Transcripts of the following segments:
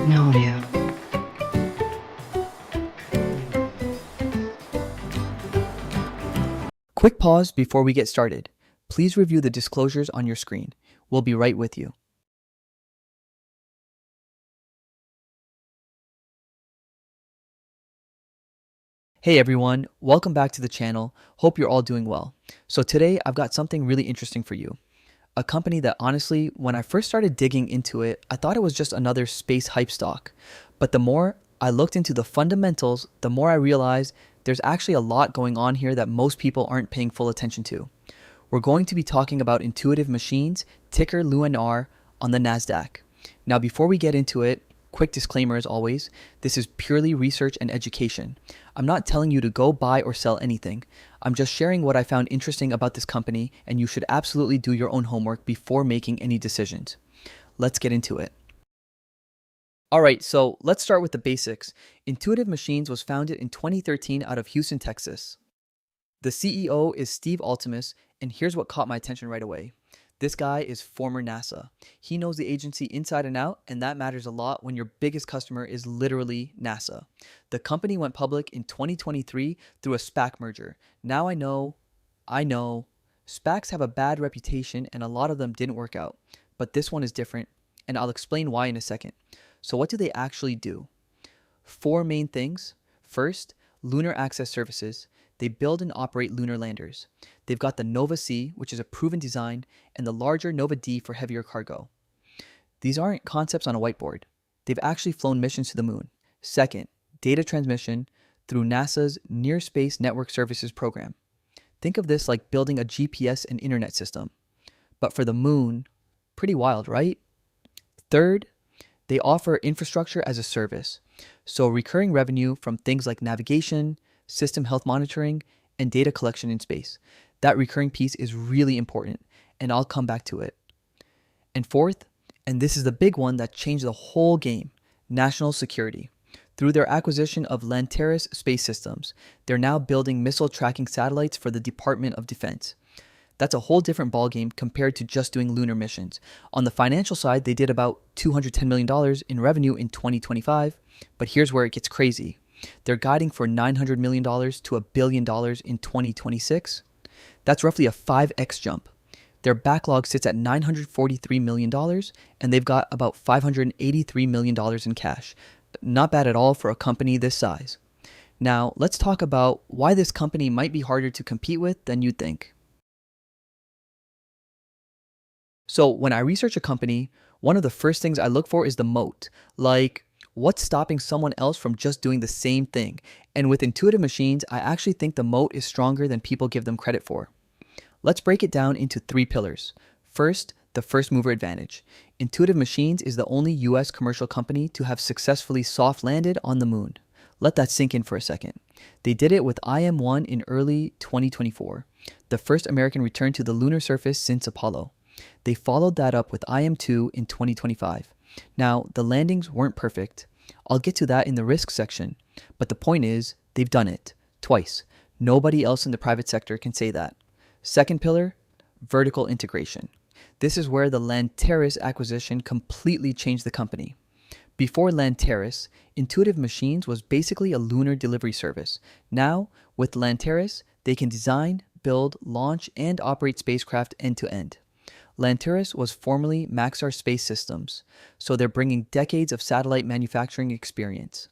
No, dear. Quick pause before we get started. Please review the disclosures on your screen. We'll be right with you. Hey everyone, welcome back to the channel. Hope you're all doing well. So today I've got something really interesting for you. A company that honestly, when I first started digging into it, I thought it was just another space hype stock. But the more I looked into the fundamentals, the more I realized there's actually a lot going on here that most people aren't paying full attention to. We're going to be talking about Intuitive Machines, ticker LUNR, on the NASDAQ. Now, before we get into it, quick disclaimer as always, this is purely research and education. I'm not telling you to go buy or sell anything. I'm just sharing what I found interesting about this company, and you should absolutely do your own homework before making any decisions. Let's get into it. Alright, so let's start with the basics. Intuitive Machines was founded in 2013 out of Houston, Texas. The CEO is Steve Altimus, and here's what caught my attention right away. This guy is former NASA. He knows the agency inside and out, and that matters a lot when your biggest customer is literally NASA. The company went public in 2023 through a SPAC merger. Now I know, SPACs have a bad reputation and a lot of them didn't work out. But this one is different, and I'll explain why in a second. So what do they actually do? Four main things. First, lunar access services. They build and operate lunar landers. They've got the Nova C, which is a proven design, and the larger Nova D for heavier cargo. These aren't concepts on a whiteboard. They've actually flown missions to the moon. Second, data transmission through NASA's Near Space Network Services program. Think of this like building a GPS and internet system. But for the moon, pretty wild, right? Third, they offer infrastructure as a service. So recurring revenue from things like navigation, system health monitoring, and data collection in space. That recurring piece is really important, and I'll come back to it. And fourth, and this is the big one that changed the whole game, national security. Through their acquisition of Lanteris Space Systems, they're now building missile tracking satellites for the Department of Defense. That's a whole different ballgame compared to just doing lunar missions. On the financial side, they did about $210 million in revenue in 2025, but here's where it gets crazy. They're guiding for $900 million to $1 billion in 2026. That's roughly a 5x jump. Their backlog sits at $943 million, and they've got about $583 million in cash. Not bad at all for a company this size. Now, let's talk about why this company might be harder to compete with than you'd think. So when I research a company, one of the first things I look for is the moat. Like, what's stopping someone else from just doing the same thing? And with Intuitive Machines, I actually think the moat is stronger than people give them credit for. Let's break it down into three pillars. First, the first mover advantage. Intuitive Machines is the only US commercial company to have successfully soft landed on the moon. Let that sink in for a second. They did it with IM-1 in early 2024, the first American return to the lunar surface since Apollo. They followed that up with IM-2 in 2025. Now, the landings weren't perfect. I'll get to that in the risk section, but the point is, they've done it twice. Nobody else in the private sector can say that. Second pillar, vertical integration. This is where the Lanteris acquisition completely changed the company. Before Lanteris, Intuitive Machines was basically a lunar delivery service. Now, with Lanteris, they can design, build, launch, and operate spacecraft end-to-end. Lanteris was formerly Maxar Space Systems, so they're bringing decades of satellite manufacturing experience.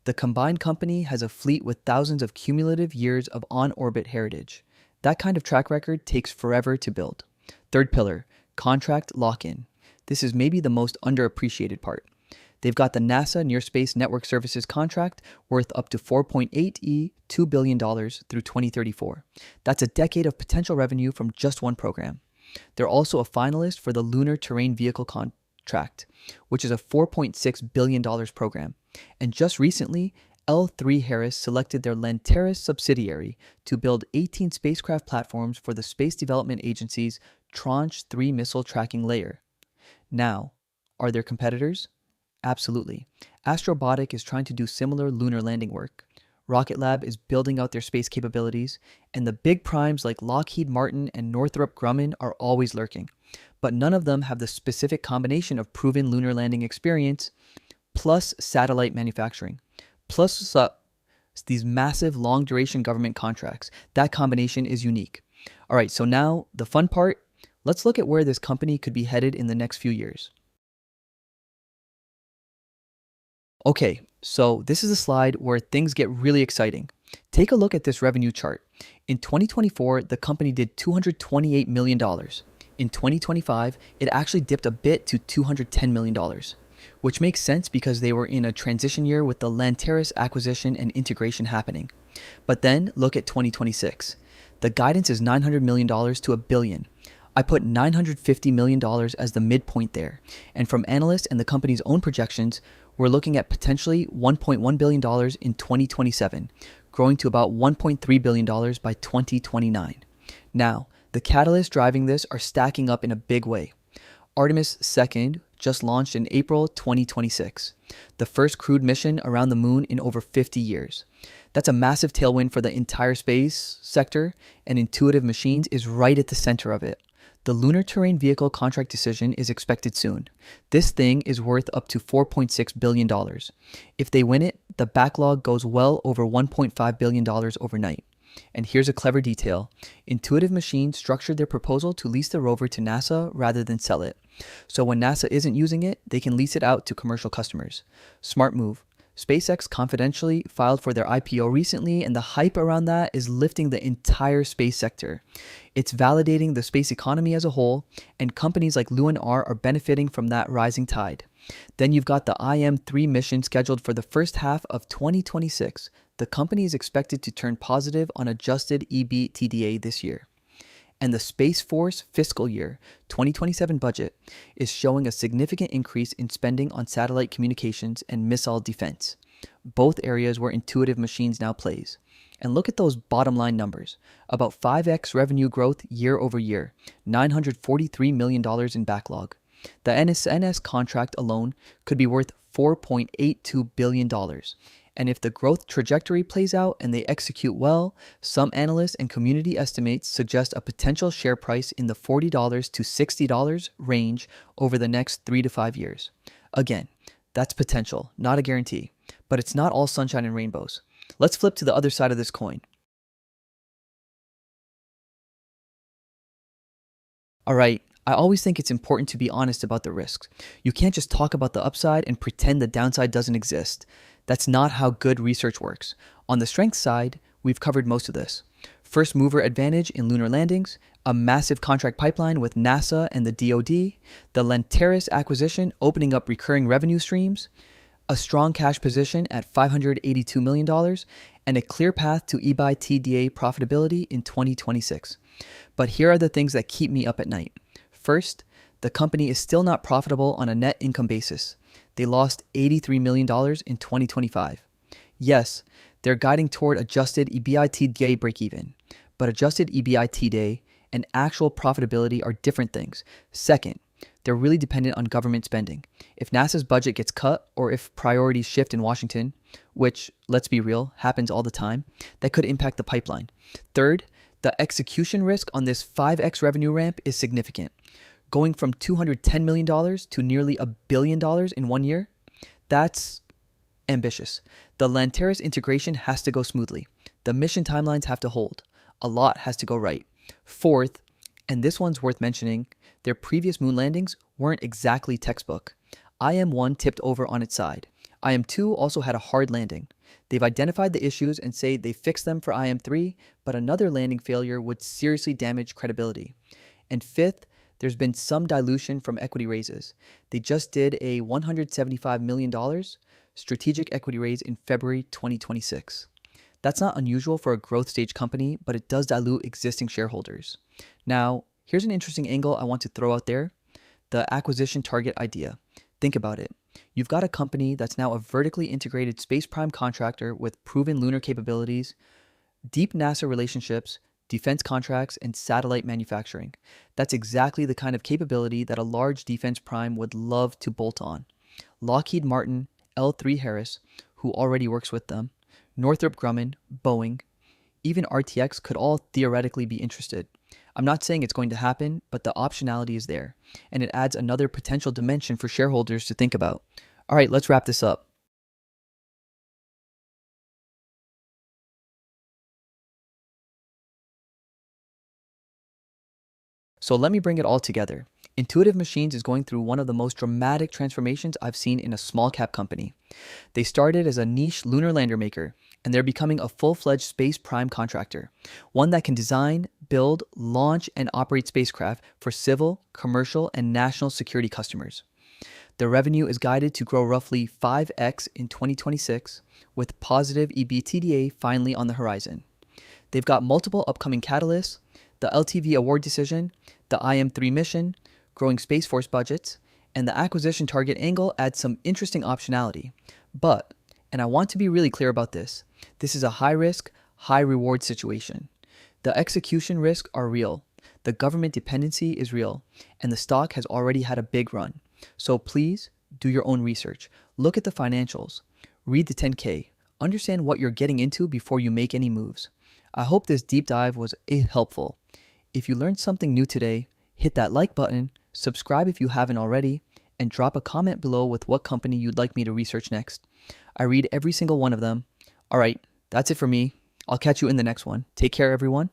The combined company has a fleet with thousands of cumulative years of on-orbit heritage. That kind of track record takes forever to build. Third pillar, contract lock-in. This is maybe the most underappreciated part. They've got the NASA Near Space Network Services contract worth up to $4.8 billion through 2034. That's a decade of potential revenue from just one program. They're also a finalist for the Lunar Terrain Vehicle contract, which is a $4.6 billion program. And just recently, L3Harris selected their Lanteris subsidiary to build 18 spacecraft platforms for the Space Development Agency's Tranche 3 missile tracking layer. Now, are there competitors? Absolutely. Astrobotic is trying to do similar lunar landing work. Rocket Lab is building out their space capabilities, and the big primes like Lockheed Martin and Northrop Grumman are always lurking. But none of them have the specific combination of proven lunar landing experience plus satellite manufacturing, plus these massive long duration government contracts. That combination is unique. All right, so now the fun part. Let's look at where this company could be headed in the next few years. Okay, so this is a slide where things get really exciting. Take a look at this revenue chart. In 2024, the company did $228 million. In 2025, it actually dipped a bit to $210 million, which makes sense because they were in a transition year with the Lanteris acquisition and integration happening. But then look at 2026. The guidance is $900 million to $1 billion. I put $950 million as the midpoint there. And from analysts and the company's own projections, we're looking at potentially $1.1 billion in 2027, growing to about $1.3 billion by 2029. Now, the catalysts driving this are stacking up in a big way. Artemis 2nd just launched in April 2026, the first crewed mission around the moon in over 50 years. That's a massive tailwind for the entire space sector, and Intuitive Machines is right at the center of it. The Lunar Terrain Vehicle contract decision is expected soon. This thing is worth up to $4.6 billion. If they win it, the backlog goes well over $1.5 billion overnight. And here's a clever detail. Intuitive Machines structured their proposal to lease the rover to NASA rather than sell it. So when NASA isn't using it, they can lease it out to commercial customers. Smart move. SpaceX confidentially filed for their IPO recently, and the hype around that is lifting the entire space sector. It's validating the space economy as a whole, and companies like Lunar are benefiting from that rising tide. Then you've got the IM-3 mission scheduled for the first half of 2026. The company is expected to turn positive on adjusted EBITDA this year. And the Space Force fiscal year 2027 budget is showing a significant increase in spending on satellite communications and missile defense, both areas where Intuitive Machines now plays. And look at those bottom line numbers. About 5x revenue growth year over year, $943 million in backlog. The NSNS contract alone could be worth $4.82 billion. And if the growth trajectory plays out and they execute well, some analysts and community estimates suggest a potential share price in the $40 to $60 range over the next 3 to 5 years. Again, that's potential, not a guarantee, but it's not all sunshine and rainbows. Let's flip to the other side of this coin. All right, I always think it's important to be honest about the risks. You can't just talk about the upside and pretend the downside doesn't exist. That's not how good research works. On the strength side, we've covered most of this. First mover advantage in lunar landings, a massive contract pipeline with NASA and the DoD, the Lanteris acquisition opening up recurring revenue streams, a strong cash position at $582 million, and a clear path to EBITDA profitability in 2026. But here are the things that keep me up at night. First, the company is still not profitable on a net income basis. They lost $83 million in 2025. Yes, they're guiding toward adjusted EBITDA breakeven, but adjusted EBITDA and actual profitability are different things. Second, they're really dependent on government spending. If NASA's budget gets cut or if priorities shift in Washington, which, let's be real, happens all the time, that could impact the pipeline. Third, the execution risk on this 5x revenue ramp is significant. Going from $210 million to nearly $1 billion in 1 year, that's ambitious. The Lanteris integration has to go smoothly. The mission timelines have to hold. A lot has to go right. Fourth, and this one's worth mentioning, their previous moon landings weren't exactly textbook. IM-1 tipped over on its side. IM-2 also had a hard landing. They've identified the issues and say they fixed them for IM-3, but another landing failure would seriously damage credibility. And fifth, there's been some dilution from equity raises. They just did a $175 million strategic equity raise in February 2026. That's not unusual for a growth stage company, but it does dilute existing shareholders. Now, here's an interesting angle I want to throw out there: the acquisition target idea. Think about it. You've got a company that's now a vertically integrated space prime contractor with proven lunar capabilities, deep NASA relationships, defense contracts, and satellite manufacturing. That's exactly the kind of capability that a large defense prime would love to bolt on. Lockheed Martin, L3 Harris, who already works with them, Northrop Grumman, Boeing, even RTX could all theoretically be interested. I'm not saying it's going to happen, but the optionality is there, and it adds another potential dimension for shareholders to think about. All right, let's wrap this up. So let me bring it all together. Intuitive Machines is going through one of the most dramatic transformations I've seen in a small cap company. They started as a niche lunar lander maker, and they're becoming a full-fledged space prime contractor, one that can design, build, launch, and operate spacecraft for civil, commercial, and national security customers. Their revenue is guided to grow roughly 5x in 2026, with positive EBITDA finally on the horizon. They've got multiple upcoming catalysts: the LTV award decision, the IM-3 mission, growing Space Force budgets, and the acquisition target angle adds some interesting optionality. But, and I want to be really clear about this is a high risk, high reward situation. The execution risks are real, the government dependency is real, and the stock has already had a big run. So please do your own research. Look at the financials, read the 10K, understand what you're getting into before you make any moves. I hope this deep dive was helpful. If you learned something new today, hit that like button, subscribe if you haven't already, and drop a comment below with what company you'd like me to research next. I read every single one of them. All right, that's it for me. I'll catch you in the next one. Take care, everyone.